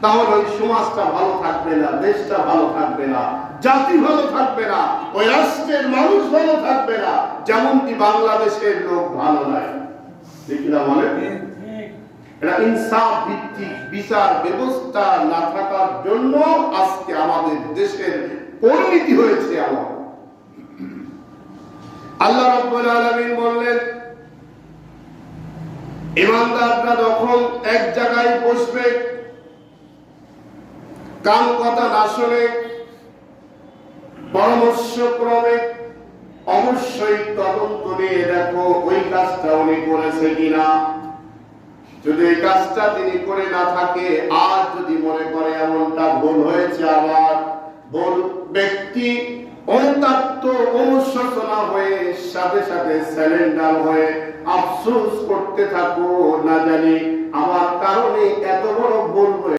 তাহলে ওই সমাজটা ভালো থাকবে না, দেশটা ভালো থাকবে না, জাতি ভালো থাকবে না, ওই রাষ্ট্রের মানুষ ভালো থাকবে না, যেমনটি বাংলাদেশের লোক ভালো নাই। ঠিক না বলেন? এটা ইনসাফ ভিত্তিক বিচার ব্যবস্থা না থাকার জন্য আজকে আমাদের দেশের পরিণতি হয়েছে এমন। আল্লাহ রাব্বুল আলামিন বললেন, ইমানদাররা যখন এক জায়গায় বসবে, কান কথা না শুনে পরামর্শক্রমে অবশ্যই তদন্ত নিয়ে দেখো ওই কাজটা উনি করেছে কিনা। যদি এই কাজটা তিনি করে না থাকে, আর যদি মনে করে এমনটা ভুল হয়েছে, আবার ভুল ব্যক্তি অনুতপ্ত অনুশোচনা হয়ে সাথে সাথে স্যালেন্ডার হয়ে আফসোস করতে থাকো, না জানি আমার কারণে এত বড় ভুল হয়ে